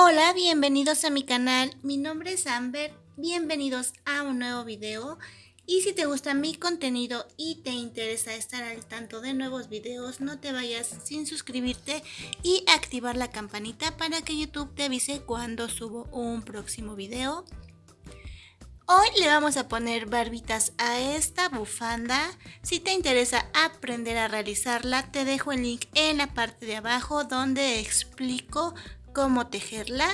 Hola, bienvenidos a mi canal. Mi nombre es Amber. Bienvenidos a un nuevo video. Y si te gusta mi contenido y te interesa estar al tanto de nuevos videos, no te vayas sin suscribirte y activar la campanita para que YouTube te avise cuando subo un próximo video. Hoy le vamos a poner barbitas a esta bufanda. Si te interesa aprender a realizarla, te dejo el link en la parte de abajo donde explico cómo tejerla.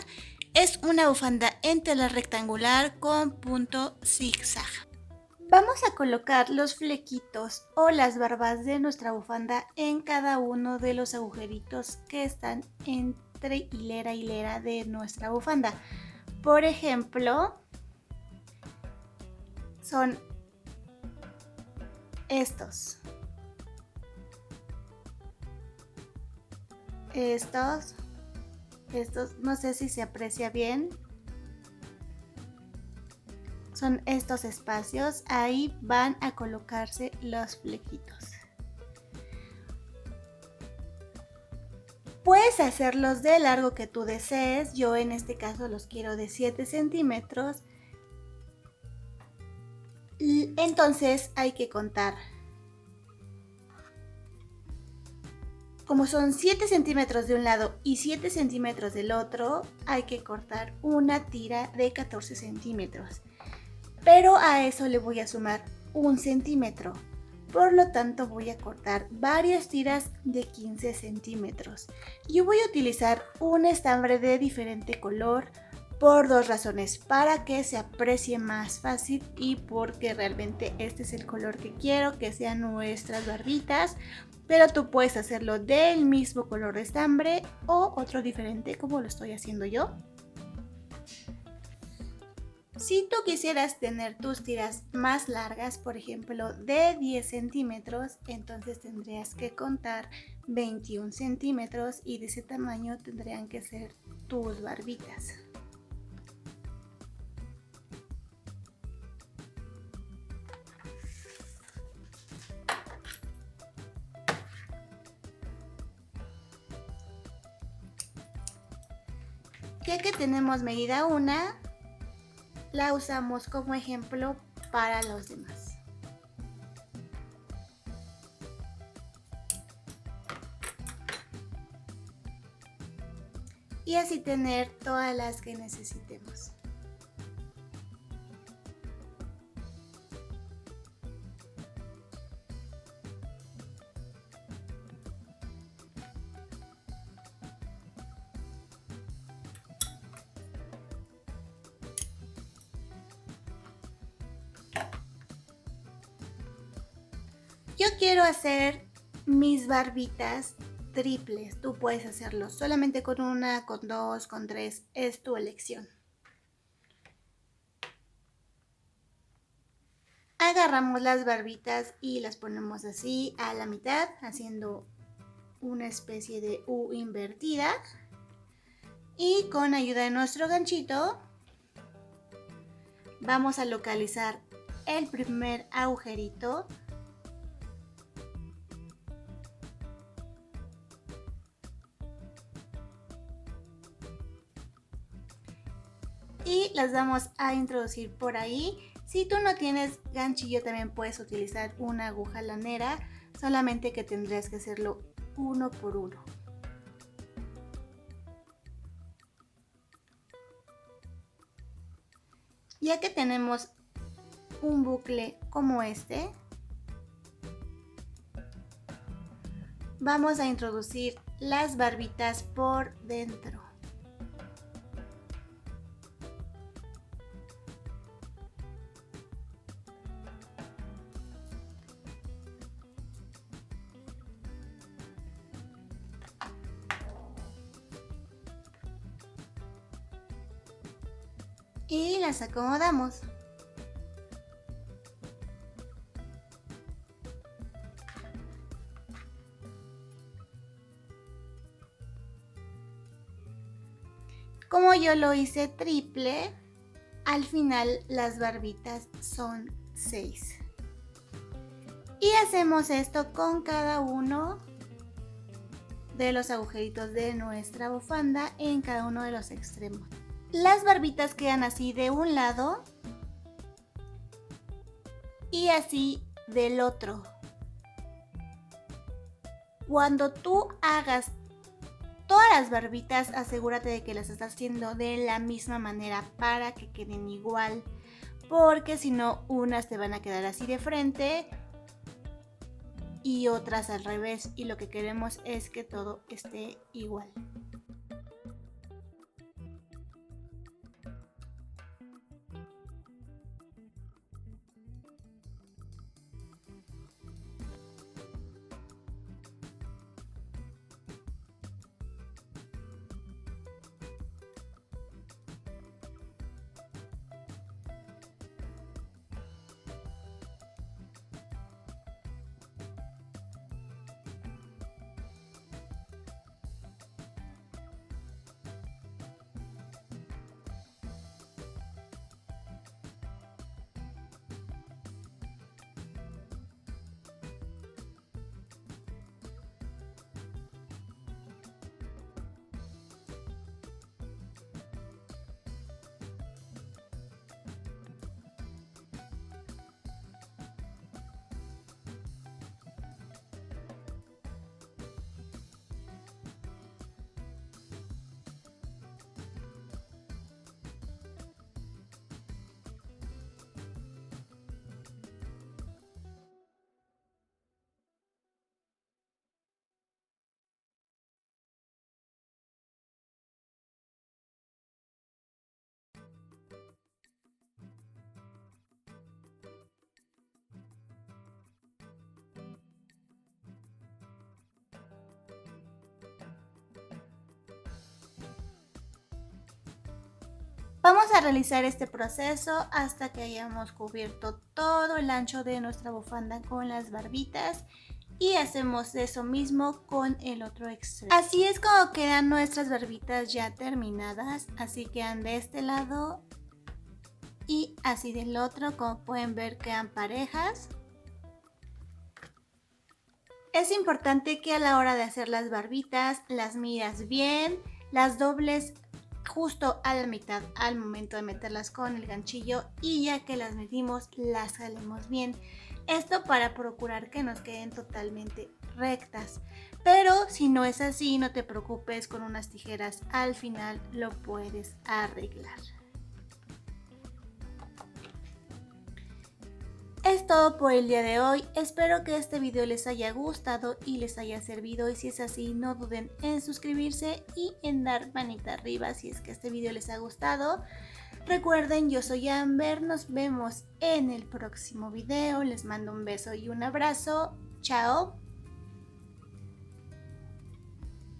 Es una bufanda en tela rectangular con punto zigzag. Vamos a colocar los flequitos o las barbas de nuestra bufanda en cada uno de los agujeritos que están entre hilera y hilera de nuestra bufanda. Por ejemplo, son estos, no sé si se aprecia bien. Son estos espacios, ahí van a colocarse los flequitos. Puedes hacerlos de largo que tú desees, yo en este caso los quiero de 7 centímetros. Entonces hay que contar. Como son 7 centímetros de un lado y 7 centímetros del otro, hay que cortar una tira de 14 centímetros. Pero a eso le voy a sumar 1 centímetro. Por lo tanto voy a cortar varias tiras de 15 centímetros. Yo voy a utilizar un estambre de diferente color por dos razones: para que se aprecie más fácil y porque realmente este es el color que quiero que sean nuestras barbitas. Pero tú puedes hacerlo del mismo color de estambre o otro diferente como lo estoy haciendo yo. Si tú quisieras tener tus tiras más largas, por ejemplo de 10 centímetros, entonces tendrías que contar 21 centímetros y de ese tamaño tendrían que ser tus barbitas. Ya que tenemos medida 1, la usamos como ejemplo para los demás. Y así tener todas las que necesitemos. Yo quiero hacer mis barbitas triples. Tú puedes hacerlo solamente con una, con dos, con tres, es tu elección. Agarramos las barbitas y las ponemos así a la mitad, haciendo una especie de U invertida. Y con ayuda de nuestro ganchito vamos a localizar el primer agujerito. Y las vamos a introducir por ahí. Si tú no tienes ganchillo, también puedes utilizar una aguja lanera, solamente que tendrías que hacerlo uno por uno. Ya que tenemos un bucle como este, vamos a introducir las barbitas por dentro. Y las acomodamos. Como yo lo hice triple, al final las barbitas son 6. Y hacemos esto con cada uno de los agujeritos de nuestra bufanda en cada uno de los extremos. Las barbitas quedan así de un lado y así del otro. Cuando tú hagas todas las barbitas, asegúrate de que las estás haciendo de la misma manera para que queden igual, porque si no, unas te van a quedar así de frente y otras al revés, y lo que queremos es que todo esté igual. Vamos a realizar este proceso hasta que hayamos cubierto todo el ancho de nuestra bufanda con las barbitas y hacemos eso mismo con el otro extremo. Así es como quedan nuestras barbitas ya terminadas, así quedan de este lado y así del otro. Como pueden ver, quedan parejas. Es importante que a la hora de hacer las barbitas las midas bien, las dobles justo a la mitad al momento de meterlas con el ganchillo y ya que las medimos las jalemos bien. Esto para procurar que nos queden totalmente rectas. Pero si no es así, no te preocupes, con unas tijeras al final lo puedes arreglar. Es todo por el día de hoy, espero que este video les haya gustado y les haya servido, y si es así no duden en suscribirse y en dar manita arriba si es que este video les ha gustado. Recuerden, yo soy Amber, nos vemos en el próximo video, les mando un beso y un abrazo, chao.